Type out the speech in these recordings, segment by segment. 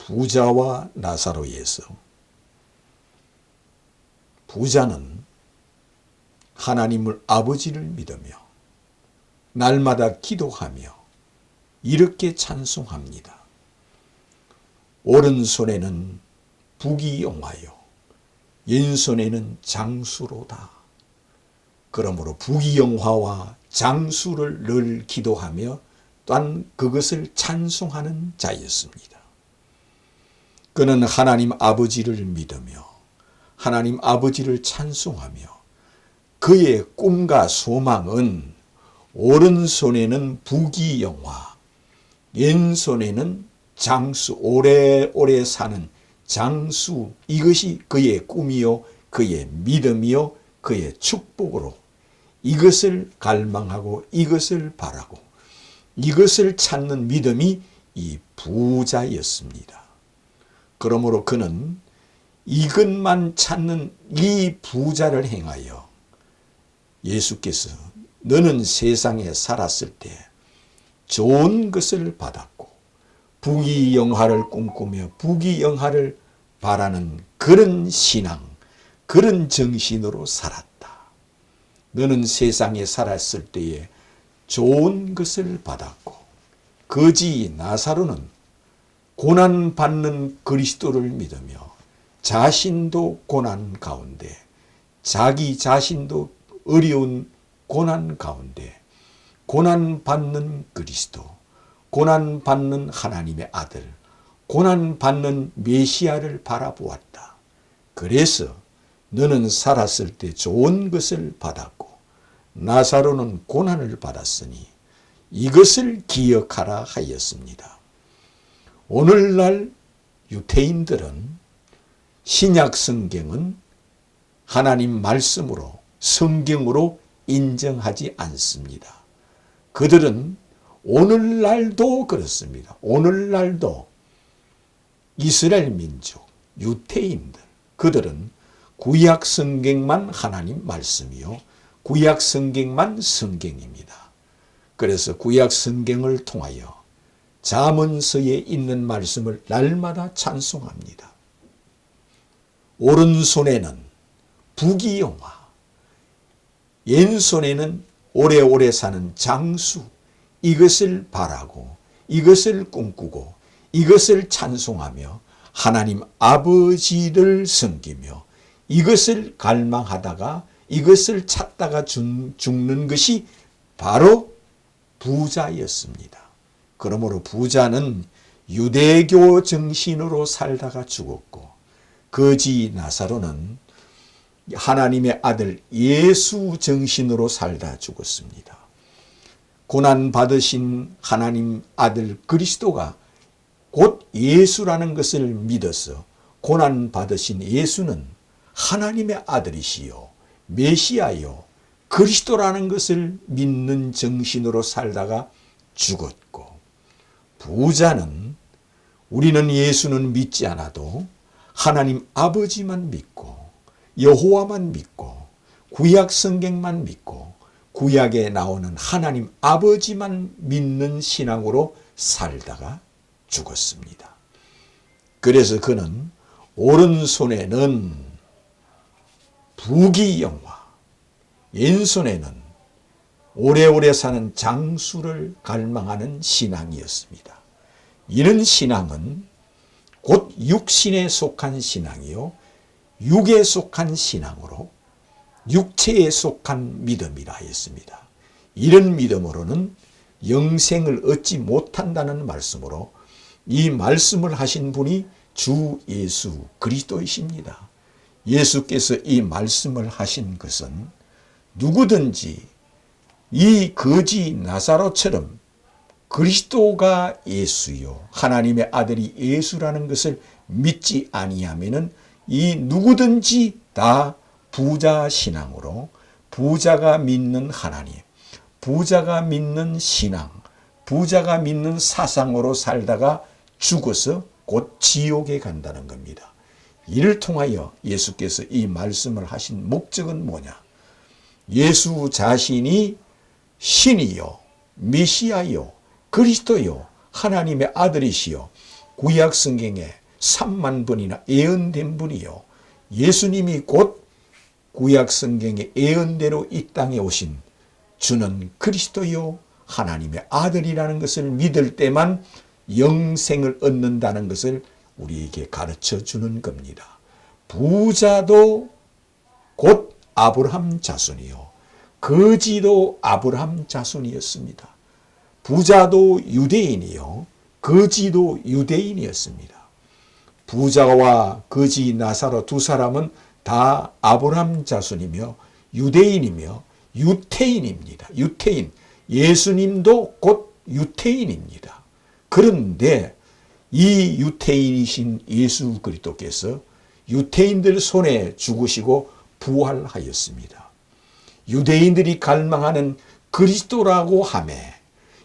부자와 나사로에서 부자는 하나님을 아버지를 믿으며 날마다 기도하며 이렇게 찬송합니다. 오른손에는 부귀영화요 왼손에는 장수로다. 그러므로 부귀영화와 장수를 늘 기도하며 또한 그것을 찬송하는 자였습니다. 그는 하나님 아버지를 믿으며 하나님 아버지를 찬송하며 그의 꿈과 소망은 오른손에는 부귀영화, 왼손에는 장수, 오래오래 사는 장수, 이것이 그의 꿈이요 그의 믿음이요 그의 축복으로 이것을 갈망하고 이것을 바라고 이것을 찾는 믿음이 이 부자였습니다. 그러므로 그는 이것만 찾는 이 부자를 행하여 예수께서 너는 세상에 살았을 때 좋은 것을 받았고 부귀영화를 꿈꾸며 부귀영화를 바라는 그런 신앙, 그런 정신으로 살았다. 너는 세상에 살았을 때에 좋은 것을 받았고 거지 나사로는 고난받는 그리스도를 믿으며 자신도 고난 가운데 자기 자신도 어려운 고난 가운데 고난받는 그리스도, 고난받는 하나님의 아들, 고난받는 메시아를 바라보았다. 그래서 너는 살았을 때 좋은 것을 받았고 나사로는 고난을 받았으니 이것을 기억하라 하였습니다. 오늘날 유대인들은 신약 성경은 하나님 말씀으로 성경으로 인정하지 않습니다. 그들은 오늘날도 그렇습니다. 오늘날도 이스라엘 민족, 유대인들, 그들은 구약 성경만 하나님 말씀이요 구약 성경만 성경입니다. 그래서 구약 성경을 통하여 잠언서에 있는 말씀을 날마다 찬송합니다. 오른손에는 부귀영화, 왼손에는 오래오래 사는 장수, 이것을 바라고 이것을 꿈꾸고 이것을 찬송하며 하나님 아버지를 섬기며 이것을 갈망하다가 이것을 찾다가 죽는 것이 바로 부자였습니다. 그러므로 부자는 유대교 정신으로 살다가 죽었고 거지 나사로는 하나님의 아들 예수 정신으로 살다 죽었습니다. 고난받으신 하나님 아들 그리스도가 곧 예수라는 것을 믿어서 고난받으신 예수는 하나님의 아들이시요 메시아요 그리스도라는 것을 믿는 정신으로 살다가 죽었고 부자는 우리는 예수는 믿지 않아도 하나님 아버지만 믿고 여호와만 믿고 구약 성경만 믿고 구약에 나오는 하나님 아버지만 믿는 신앙으로 살다가 죽었습니다. 그래서 그는 오른손에는 부귀영화, 왼손에는 오래오래 사는 장수를 갈망하는 신앙이었습니다. 이런 신앙은 곧 육신에 속한 신앙이요 육에 속한 신앙으로 육체에 속한 믿음이라 했습니다. 이런 믿음으로는 영생을 얻지 못한다는 말씀으로 이 말씀을 하신 분이 주 예수 그리스도이십니다. 예수께서 이 말씀을 하신 것은 누구든지 이 거지 나사로처럼 그리스도가 예수요 하나님의 아들이 예수라는 것을 믿지 아니하면은 이 누구든지 다 부자 신앙으로 부자가 믿는 하나님, 부자가 믿는 신앙, 부자가 믿는 사상으로 살다가 죽어서 곧 지옥에 간다는 겁니다. 이를 통하여 예수께서 이 말씀을 하신 목적은 뭐냐? 예수 자신이 신이요, 메시아요, 그리스도요, 하나님의 아들이시요, 구약 성경에 3만 번이나 예언된 분이요. 예수님이 곧 구약 성경의 예언대로 이 땅에 오신 주는 그리스도요 하나님의 아들이라는 것을 믿을 때만 영생을 얻는다는 것을 우리에게 가르쳐 주는 겁니다. 부자도 곧 아브라함 자손이요. 거지도 아브라함 자손이었습니다. 부자도 유대인이요. 거지도 유대인이었습니다. 부자와 거지 나사로 두 사람은 다 아브라함 자손이며 유대인이며 유태인입니다. 유태인. 예수님도 곧 유태인입니다. 그런데 이 유태인이신 예수 그리스도께서 유태인들 손에 죽으시고 부활하였습니다. 유대인들이 갈망하는 그리스도라고 하매,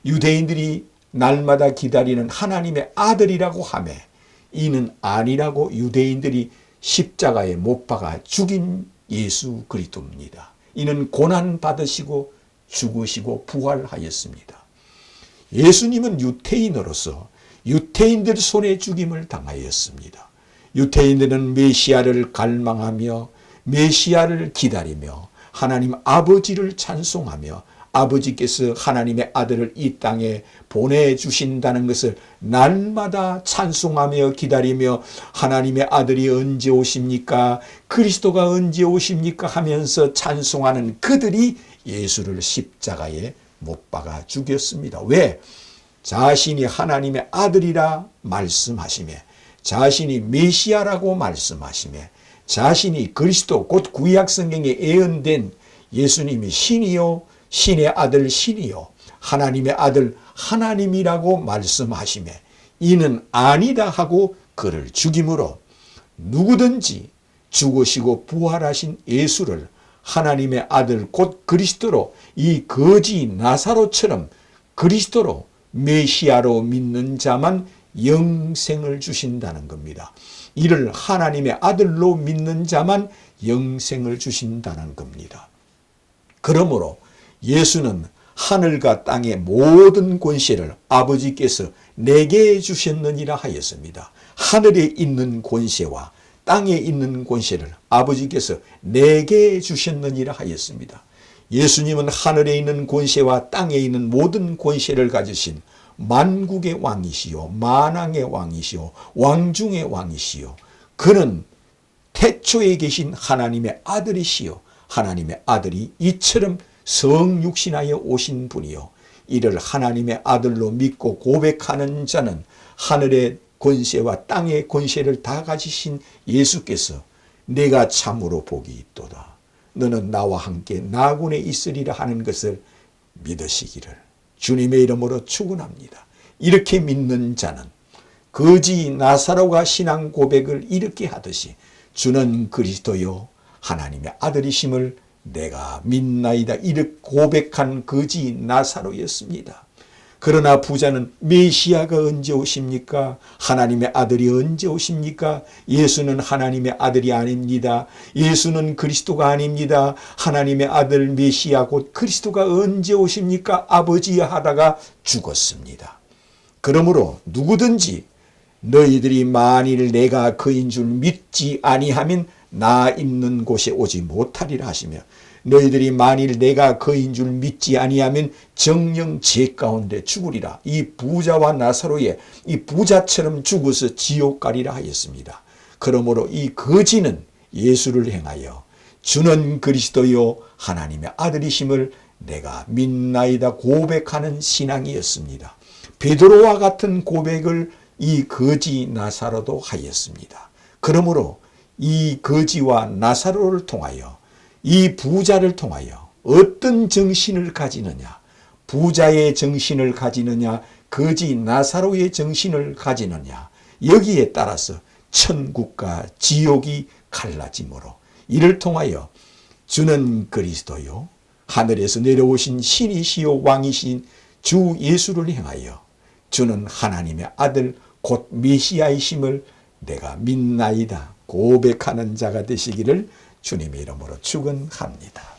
유대인들이 날마다 기다리는 하나님의 아들이라고 하매, 이는 아니라고 유대인들이 십자가에 못 박아 죽인 예수 그리스도입니다. 이는 고난 받으시고 죽으시고 부활하였습니다. 예수님은 유태인으로서 유태인들 손에 죽임을 당하였습니다. 유태인들은 메시아를 갈망하며 메시아를 기다리며 하나님 아버지를 찬송하며 아버지께서 하나님의 아들을 이 땅에 보내주신다는 것을 날마다 찬송하며 기다리며 하나님의 아들이 언제 오십니까? 그리스도가 언제 오십니까? 하면서 찬송하는 그들이 예수를 십자가에 못 박아 죽였습니다. 왜? 자신이 하나님의 아들이라 말씀하시며 자신이 메시아라고 말씀하시며 자신이 그리스도 곧 구약 성경에 예언된 예수님이 신이요 신의 아들 신이요 하나님의 아들 하나님이라고 말씀하시며 이는 아니다 하고 그를 죽임으로 누구든지 죽으시고 부활하신 예수를 하나님의 아들 곧 그리스도로 이 거지 나사로처럼 그리스도로 메시아로 믿는 자만 영생을 주신다는 겁니다. 이를 하나님의 아들로 믿는 자만 영생을 주신다는 겁니다. 그러므로 예수는 하늘과 땅의 모든 권세를 아버지께서 내게 주셨느니라 하였습니다. 하늘에 있는 권세와 땅에 있는 권세를 아버지께서 내게 주셨느니라 하였습니다. 예수님은 하늘에 있는 권세와 땅에 있는 모든 권세를 가지신 만국의 왕이시요 만왕의 왕이시요 왕중의 왕이시요 그는 태초에 계신 하나님의 아들이시요 하나님의 아들이 이처럼 성육신하여 오신 분이요 이를 하나님의 아들로 믿고 고백하는 자는 하늘의 권세와 땅의 권세를 다 가지신 예수께서 내가 참으로 복이 있도다. 너는 나와 함께 나군에 있으리라 하는 것을 믿으시기를 주님의 이름으로 축원합니다. 이렇게 믿는 자는 거지 나사로가 신앙 고백을 이렇게 하듯이 주는 그리스도요 하나님의 아들이심을 내가 믿나이다 이렇게 고백한 거지 나사로였습니다. 그러나 부자는 메시아가 언제 오십니까? 하나님의 아들이 언제 오십니까? 예수는 하나님의 아들이 아닙니다. 예수는 그리스도가 아닙니다. 하나님의 아들 메시아 곧 그리스도가 언제 오십니까? 아버지 하다가 죽었습니다. 그러므로 누구든지 너희들이 만일 내가 그인 줄 믿지 아니하면 나 있는 곳에 오지 못하리라 하시며 너희들이 만일 내가 그인 줄 믿지 아니하면 정녕 죄 가운데 죽으리라. 이 부자와 나사로의 이 부자처럼 죽어서 지옥 가리라 하였습니다. 그러므로 이 거지는 예수를 행하여 주는 그리스도요 하나님의 아들이심을 내가 믿나이다 고백하는 신앙이었습니다. 베드로와 같은 고백을 이 거지 나사로도 하였습니다. 그러므로 이 거지와 나사로를 통하여 이 부자를 통하여 어떤 정신을 가지느냐, 부자의 정신을 가지느냐, 거지 나사로의 정신을 가지느냐, 여기에 따라서 천국과 지옥이 갈라지므로 이를 통하여 주는 그리스도요 하늘에서 내려오신 신이시요 왕이신 주 예수를 행하여 주는 하나님의 아들 곧 메시아이심을 내가 믿나이다 고백하는 자가 되시기를 주님의 이름으로 축원합니다.